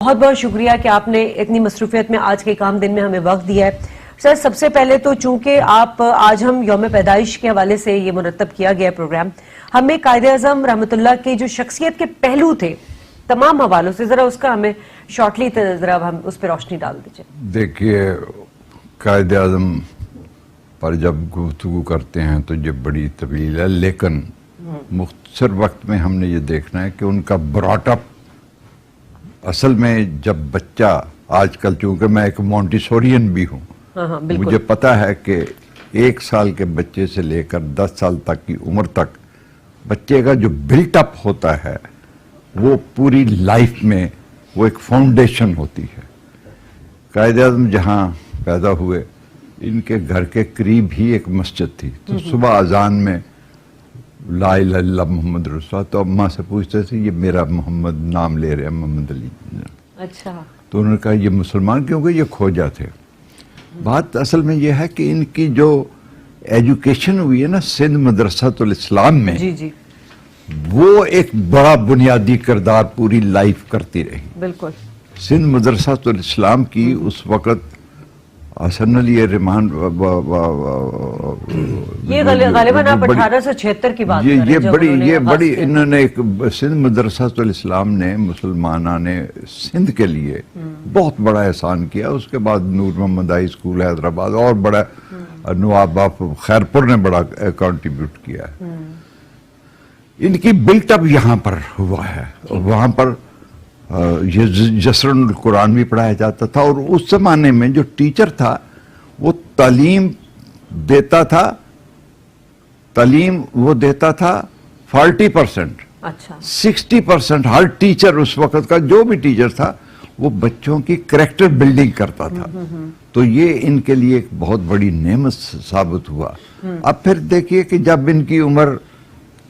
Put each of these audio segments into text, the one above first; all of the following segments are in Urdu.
بہت بہت شکریہ کہ آپ نے اتنی مصروفیت میں آج کے کام دن میں ہمیں وقت دیا ہے. سر سب سے پہلے تو چونکہ آپ آج ہم یوم پیدائش کے حوالے سے یہ مرتب کیا گیا پروگرام, ہمیں قائد اعظم رحمۃ اللہ کے جو شخصیت کے پہلو تھے تمام حوالوں سے ذرا اس کا ہمیں شارٹلی ذرا ہم اس پہ روشنی ڈال دیجیے. دیکھیے, قائد اعظم پر جب گفتگو کرتے ہیں تو یہ بڑی طویل ہے, لیکن مختصر وقت میں ہم نے یہ دیکھنا ہے کہ ان کا براٹ اپ اصل میں جب بچہ, آج کل چونکہ میں ایک مونٹیسورین بھی ہوں, مجھے پتا ہے کہ 1 سال کے بچے سے لے کر 10 سال تک کی عمر تک بچے کا جو بلٹ اپ ہوتا ہے وہ پوری لائف میں وہ ایک فاؤنڈیشن ہوتی ہے. قائد اعظم جہاں پیدا ہوئے ان کے گھر کے قریب ہی ایک مسجد تھی, تو صبح اذان میں لا الہ الا اللہ محمد رسول اللہ, تو اماں سے پوچھتے تھے یہ میرا محمد نام لے رہے ہیں, محمد علی. اچھا. تو انہوں نے کہا یہ مسلمان, کیونکہ یہ کھوجا تھے. بات اصل میں یہ ہے کہ ان کی جو ایجوکیشن ہوئی ہے نا سندھ مدرسۃ الاسلام میں, جی وہ ایک بڑا بنیادی کردار پوری لائف کرتی رہی. بالکل. سندھ مدرسۃ الاسلام کی اس وقت حسن علی رحمان, یہ غالباً آپ 1876 کی بات کر رہے ہیں, یہ بڑی انہوں نے ایک سندھ مدرسۃ الاسلام نے مسلمانہ نے سندھ کے لیے بہت بڑا احسان کیا. اس کے بعد نور محمد ہائی اسکول حیدرآباد, اور بڑا نواب آف خیرپور نے بڑا کنٹریبیوٹ کیا ہے. ان کی بلٹ اپ یہاں پر ہوا ہے. وہاں پر یہ جسر القرآن بھی پڑھایا جاتا تھا, اور اس زمانے میں جو ٹیچر تھا وہ تعلیم دیتا تھا 40%. اچھا. 60% ہر ٹیچر اس وقت کا جو بھی ٹیچر تھا وہ بچوں کی کریکٹر بلڈنگ کرتا تھا. تو یہ ان کے لیے ایک بہت بڑی نعمت ثابت ہوا. اب پھر دیکھیے کہ جب ان کی عمر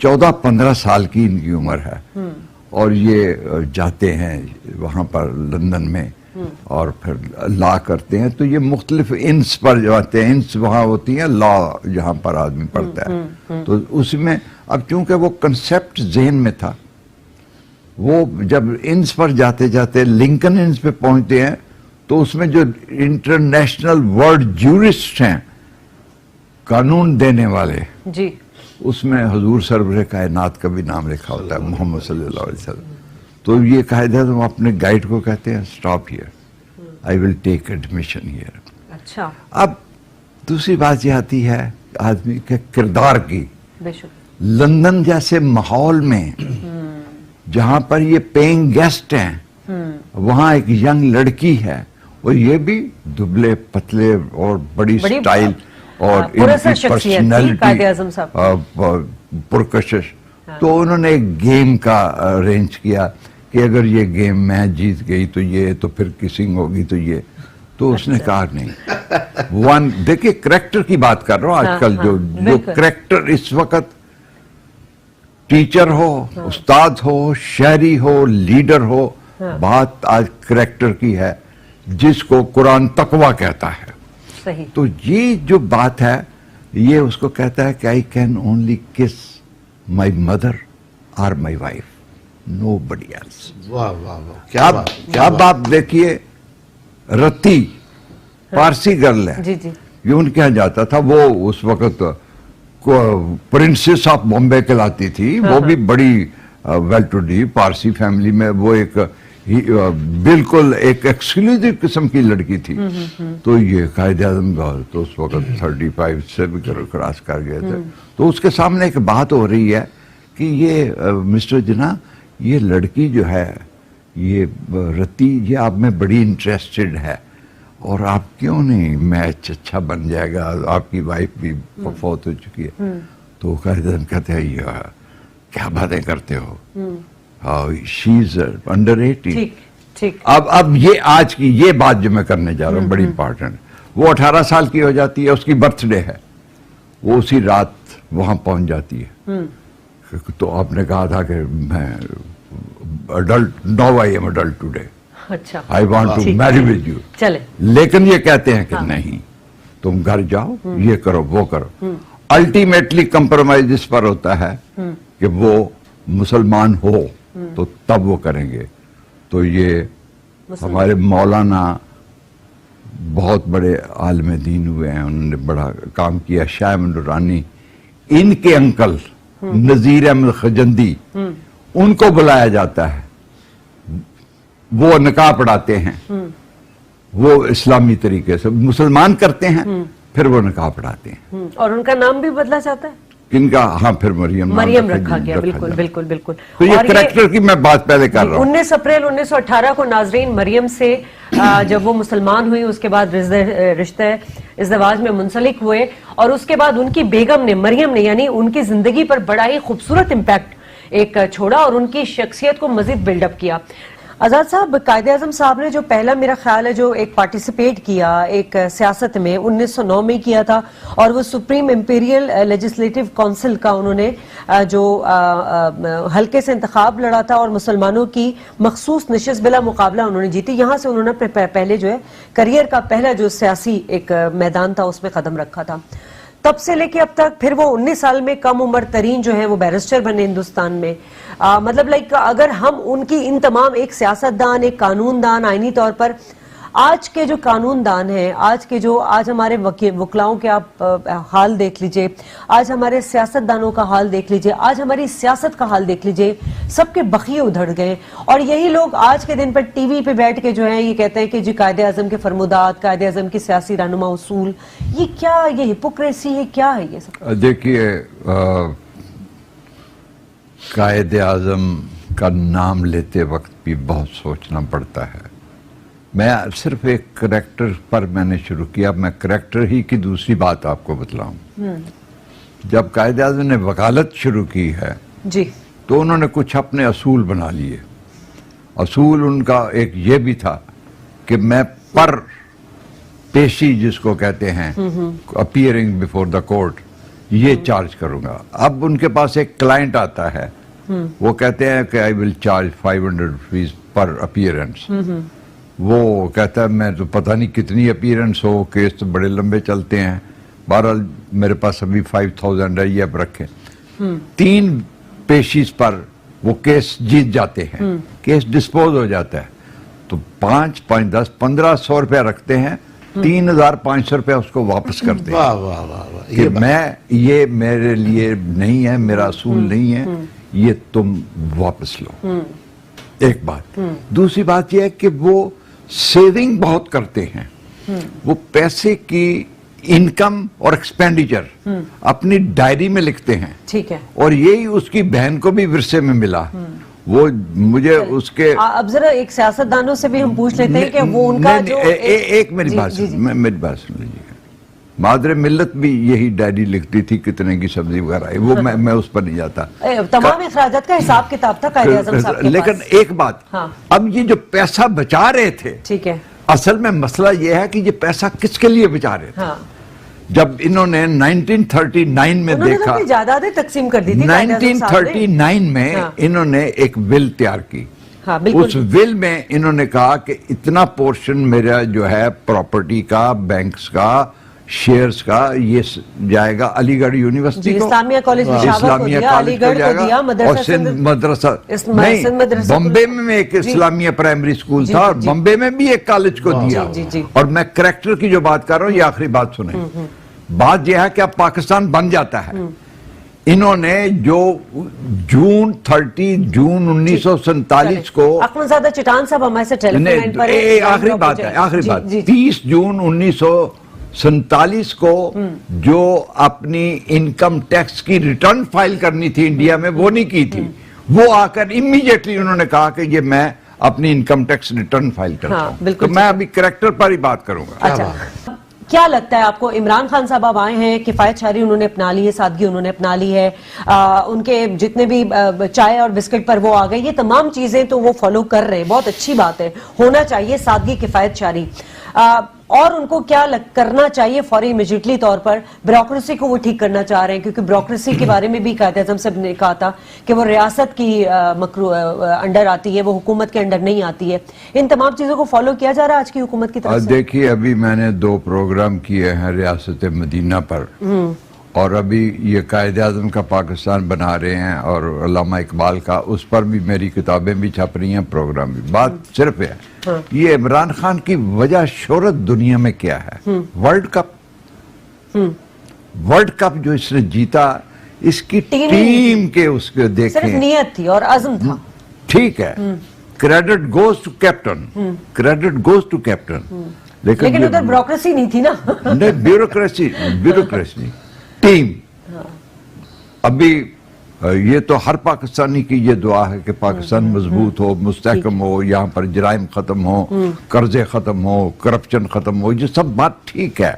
14-15 سال کی ان کی عمر ہے, اور یہ جاتے ہیں وہاں پر لندن میں اور پھر لا کرتے ہیں, تو یہ مختلف انس پر جاتے ہیں. انس وہاں ہوتی ہیں لا جہاں پر آدمی پڑھتا ہے. تو اس میں اب چونکہ وہ کنسیپٹ ذہن میں تھا, وہ جب انس پر جاتے جاتے لنکن انس پہ پہنچتے ہیں تو اس میں جو انٹرنیشنل ورلڈ جورسٹ ہیں, قانون دینے والے, جی, اس میں حضور سرور کائنات کا بھی نام لکھا ہوتا ہے, محمد صلی اللہ علیہ وسلم. تو یہ قائد اعظم اپنے گائیڈ کو کہتے ہیں stop here, I will take admission here. اچھا. اب دوسری بات یہ آتی ہے آدمی کے کردار کی. بے شک. لندن جیسے ماحول میں جہاں پر یہ پیئنگ گیسٹ ہیں, وہاں ایک ینگ لڑکی ہے, اور یہ بھی دبلے پتلے اور بڑی سٹائل اور ان کی پرسنالٹی پرکشش. تو انہوں نے ایک گیم کا ارینج کیا کہ اگر یہ گیم میں جیت گئی تو یہ, تو پھر کسنگ ہوگی تو یہ. تو اس نے کہا نہیں, دیکھیے کریکٹر کی بات کر رہا ہوں آج کل, جو کریکٹر اس وقت ٹیچر ہو, استاد ہو, شہری ہو, لیڈر ہو, بات آج کریکٹر کی ہے جس کو قرآن تقویٰ کہتا ہے. تو یہ جو بات ہے یہ اس کو کہتا ہے کہ I can only kiss my mother or my wife, nobody else. واہ واہ واہ. اب آپ دیکھیے رتی پارسی گرل ہے, یہ ان کے یہاں جاتا تھا, وہ اس وقت پرنسس آف بامبے کہلاتی تھی, وہ بھی بڑی well to do Parsi family میں, وہ ایک بالکل ایک ایکسکلوزیو قسم کی لڑکی تھی. تو یہ قائد اعظم تو اس وقت 35 سے بھی کراس کر گئے تھے. تو اس کے سامنے ایک بات ہو رہی ہے کہ یہ مسٹر جناح, یہ لڑکی جو ہے یہ رتی, یہ آپ میں بڑی انٹرسٹڈ ہے, اور آپ کیوں نہیں میچ اچھا بن جائے گا, آپ کی وائف بھی فوت ہو چکی ہے. تو قائد اعظم کہتے ہیں یہ کیا باتیں کرتے ہو, شی از انڈر 18. اب یہ آج کی یہ بات جو میں کرنے جا رہا ہوں بڑی امپورٹنٹ, وہ 18 سال کی ہو جاتی ہے, اس کی برتھ ڈے ہے, وہ اسی رات وہاں پہنچ جاتی ہے. تو آپ نے کہا تھا کہ میں adult, now I am adult today. اچھا. I want to marry with you. چلے. لیکن یہ کہتے ہیں کہ نہیں, تم گھر جاؤ, یہ کرو وہ کرو. الٹیمیٹلی کمپرومائز اس پر ہوتا ہے کہ وہ مسلمان ہو تو تب وہ کریں گے. تو یہ ہمارے مولانا بہت بڑے عالم دین ہوئے ہیں, انہوں نے بڑا کام کیا, شاہ احمد نورانی, ان کے انکل نذیر احمد خجندی, ان کو بلایا جاتا ہے, وہ نقاب پڑھاتے ہیں, وہ اسلامی طریقے سے مسلمان کرتے ہیں, پھر وہ نقاب پڑھاتے ہیں. اور ان کا نام بھی بدلا جاتا ہے, ان کا, ہاں, پھر مریم رکھا گیا. بالکل بالکل بالکل. تو یہ کریکٹر کی میں بات پہلے کر رہا ہوں. 19 اپریل 1918 کو ناظرین مریم سے جب وہ مسلمان ہوئی, اس کے بعد رشتہ ازدواج میں منسلک ہوئے, اور اس کے بعد ان کی بیگم نے, مریم نے, یعنی ان کی زندگی پر بڑا ہی خوبصورت امپیکٹ ایک چھوڑا اور ان کی شخصیت کو مزید بلڈ اپ کیا. آزاد صاحب, قائد اعظم صاحب نے جو پہلا, میرا خیال ہے, جو ایک پارٹیسپیٹ کیا ایک سیاست میں 1909 میں کیا تھا, اور وہ سپریم امپیریل لیجسلیٹو کونسل کا انہوں نے جو حلقے سے انتخاب لڑا تھا, اور مسلمانوں کی مخصوص نشست بلا مقابلہ انہوں نے جیتی. یہاں سے انہوں نے اپنے پہلے جو ہے کریئر کا پہلا جو سیاسی ایک میدان تھا اس میں قدم رکھا تھا. تب سے لے کے اب تک پھر وہ 19 سال میں کم عمر ترین جو ہیں وہ بیرسٹر بنے ہندوستان میں. مطلب اگر ہم ان کی ان تمام, ایک سیاست دان, ایک قانون دان, آئینی طور پر آج کے جو قانون دان ہیں, آج ہمارے وکلاؤں کے آپ حال دیکھ لیجئے, آج ہمارے سیاست دانوں کا حال دیکھ لیجئے, آج ہماری سیاست کا حال دیکھ لیجئے, سب کے بخیے ادھڑ گئے. اور یہی لوگ آج کے دن پر ٹی وی پہ بیٹھ کے جو ہیں یہ کہتے ہیں کہ جی قائد اعظم کے فرمودات, قائد اعظم کی سیاسی رہنما اصول, یہ کیا, یہ ہپوکریسی ہے, کیا ہے یہ سب؟ دیکھیے, قائد اعظم کا نام لیتے وقت بھی بہت سوچنا پڑتا ہے. میں صرف ایک کریکٹر پر میں نے شروع کیا, میں کریکٹر ہی کی دوسری بات آپ کو بتلاؤں. جب قائد اعظم نے وکالت شروع کی ہے جی, تو انہوں نے کچھ اپنے اصول بنا لیے. اصول ان کا ایک یہ بھی تھا کہ میں پر پیشی, جس کو کہتے ہیں اپیئرنگ بیفور دا کورٹ, یہ چارج کروں گا. اب ان کے پاس ایک کلائنٹ آتا ہے, وہ کہتے ہیں کہ I will charge 500 rupees per appearance. وہ کہتا ہے میں تو پتہ نہیں کتنی اپیئرنس ہو, کیس تو بڑے لمبے چلتے ہیں, بہرحال میرے پاس ابھی 5000 ہے, یہ اب رکھیں. 3 پیشیز پر وہ کیس جیت جاتے ہیں, کیس ڈسپوز ہو جاتا ہے. تو 5, 10, 1500 روپیہ رکھتے ہیں, 3500 روپیہ اس کو واپس کرتے ہیں. واہ واہ واہ واہ, کہ میں, یہ میرے لیے نہیں ہے, میرا اصول نہیں ہے, یہ تم واپس لو. ایک بات. دوسری بات یہ ہے کہ وہ سیونگ بہت کرتے ہیں. وہ پیسے کی انکم اور ایکسپینڈیچر اپنی ڈائری میں لکھتے ہیں. ٹھیک ہے. اور یہی اس کی بہن کو بھی ورثے میں ملا. وہ مجھے اس کے, اب ذرا ایک سیاست دانوں سے بھی ہم پوچھ لیتے ہیں کہ وہ ان کا جو ایک میری بات میری بات سن لیجیے. مادر ملت بھی یہی ڈائری لکھتی تھی, کتنے کی سبزی وغیرہ ہے, وہ میں اس پر نہیں جاتا. تمام اخراجات کا حساب کتاب تھا قائد اعظم صاحب کے پاس. لیکن ایک بات, اب یہ جو پیسہ بچا رہے تھے, ٹھیک ہے, اصل میں مسئلہ یہ ہے کہ یہ پیسہ کس کے لیے بچا رہے تھے. جب انہوں نے 1939 میں دیکھا, جائیدادیں تقسیم کر دی تھی 1939 میں انہوں نے ایک ول تیار کی. اس ول میں انہوں نے کہا کہ اتنا پورشن میرا جو ہے پراپرٹی کا, بینکس کا, شیئرز کا, یہ جائے گا علی گڑھ یونیورسٹی کو, اسلامیہ کالج پشاور کو دیا, علی گڑھ کو دیا, اور سندھ مدرسہ نہیں, بمبے میں ایک اسلامیہ پرائمری اسکول تھا, اور بمبے میں بھی ایک کالج کو دیا. اور میں کریکٹر کی جو بات کر رہا ہوں, یہ آخری بات سنیں. بات یہ ہے کہ اب پاکستان بن جاتا ہے. انہوں نے جو جون 1947 کو, اخوندزادہ چٹان صاحب ہمارے سے ٹیلی فون لائن پر ہیں. آخری بات ہے, آخری بات, 30 جون 1947 کو جو اپنی انکم ٹیکس کی ریٹرن فائل کرنی تھی انڈیا میں, وہ نہیں کی تھی. وہ آ کر امیڈیٹلی انہوں نے کہا کہ یہ میں اپنی انکم ٹیکس ریٹرن فائل کرتا ہوں. تو میں ابھی کریکٹر پر ہی بات کروں گا. اچھا, کیا لگتا ہے آپ کو, عمران خان صاحب اب آئے ہیں, کفایت شاری انہوں نے اپنا لی ہے, سادگی انہوں نے اپنا لی ہے, ان کے جتنے بھی چائے اور بسکٹ پر وہ آ گئے, یہ تمام چیزیں تو وہ فالو کر رہے ہیں, بہت اچھی بات ہے, ہونا چاہیے سادگی, کفایت شاری. اور ان کو کیا کرنا چاہیے فوری امیجیٹلی طور پر؟ بیوروکریسی کو وہ ٹھیک کرنا چاہ رہے ہیں, کیونکہ بیوروکریسی کے بارے میں بھی قائد اعظم صاحب نے کہا تھا کہ وہ ریاست کی انڈر آتی ہے, وہ حکومت کے انڈر نہیں آتی ہے. ان تمام چیزوں کو فالو کیا جا رہا ہے آج کی حکومت کی طرف سے؟ دیکھیے, ابھی میں نے 2 پروگرام کیے ہیں ریاست مدینہ پر, اور ابھی یہ قائد اعظم کا پاکستان بنا رہے ہیں اور علامہ اقبال کا، اس پر بھی میری کتابیں بھی چھپ رہی ہیں، پروگرام بھی. بات صرف ہے یہ عمران خان کی وجہ شہرت دنیا میں کیا ہے؟ ورلڈ کپ جو اس نے جیتا، اس کی ٹیم کے اس کے دیکھیں، صرف نیت تھی اور عزم تھا. ٹھیک ہے، credit goes to captain, credit goes to captain. لیکن ادھر بیوروکریسی نہیں تھی نا. نہیں، بیوروکریسی ٹیم. ابھی یہ تو ہر پاکستانی کی یہ دعا ہے کہ پاکستان مضبوط ہو، مستحکم ہو، یہاں پر جرائم ختم ہو، قرضے ختم ہو، کرپشن ختم ہو. یہ سب بات ٹھیک ہے،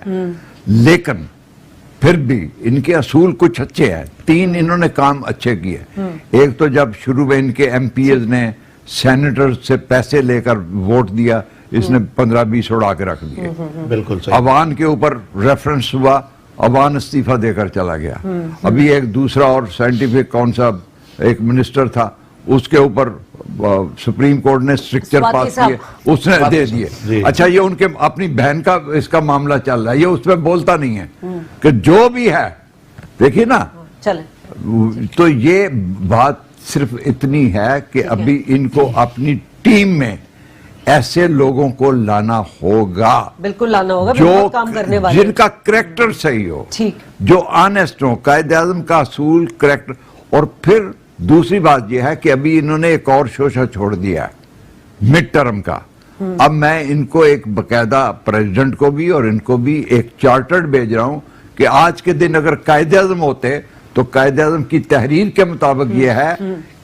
لیکن پھر بھی ان کے اصول کچھ اچھے ہیں. 3 انہوں نے کام اچھے کیے. ایک تو جب شروع میں ان کے ایم پی ایز نے سینیٹر سے پیسے لے کر ووٹ دیا، اس نے 15-20 اڑا کے رکھ دیے. بالکل صحیح. عوان کے اوپر ریفرنس ہوا، عوان استعفیٰ دے کر چلا گیا. ابھی ایک دوسرا اور سائنٹیفک کون سا ایک منسٹر تھا، اس کے اوپر سپریم کورٹ نے سٹرکچر پاس کیے، اس نے دے دیے. اچھا، یہ ان کے اپنی بہن کا اس کا معاملہ چل رہا ہے، یہ اس پہ بولتا نہیں ہے کہ جو بھی ہے دیکھیے نا. تو یہ بات صرف اتنی ہے کہ ابھی ان کو اپنی ٹیم میں ایسے لوگوں کو لانا ہوگا، بالکل لانا ہوگا جو کام کرنے والے، جن کا کریکٹر صحیح ہو، ٹھیک، جو آنیسٹ ہو. قائد اعظم کا اصول کریکٹر. اور پھر دوسری بات یہ ہے کہ ابھی انہوں نے ایک اور شوشہ چھوڑ دیا ہے مڈ ٹرم کا. اب میں ان کو ایک باقاعدہ پریزیڈنٹ کو بھی اور ان کو بھی ایک چارٹرڈ بھیج رہا ہوں کہ آج کے دن اگر قائد اعظم ہوتے تو قائد اعظم کی تحریر کے مطابق یہ ہے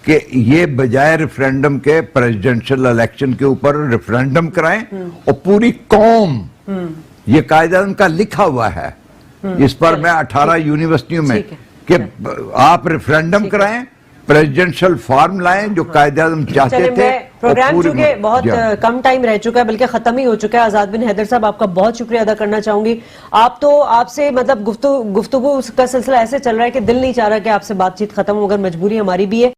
کہ یہ بجائے ریفرینڈم کے پریزیڈنشل الیکشن کے اوپر ریفرینڈم کرائیں، اور پوری قوم، یہ قائد اعظم کا لکھا ہوا ہے اس پر، میں 18 یونیورسٹیوں میں، کہ آپ ریفرینڈم کرائیں، پریزیڈنشل فارم لائیں جو قائد اعظم چاہتے تھے. پروگرام چونکہ بہت کم ٹائم رہ چکا ہے، بلکہ ختم ہی ہو چکا ہے. آزاد بن حیدر صاحب، آپ کا بہت شکریہ ادا کرنا چاہوں گی. آپ سے مطلب گفتگو کا سلسلہ ایسے چل رہا ہے کہ دل نہیں چاہ رہا کہ آپ سے بات چیت ختم ہو، مگر مجبوری ہماری بھی ہے.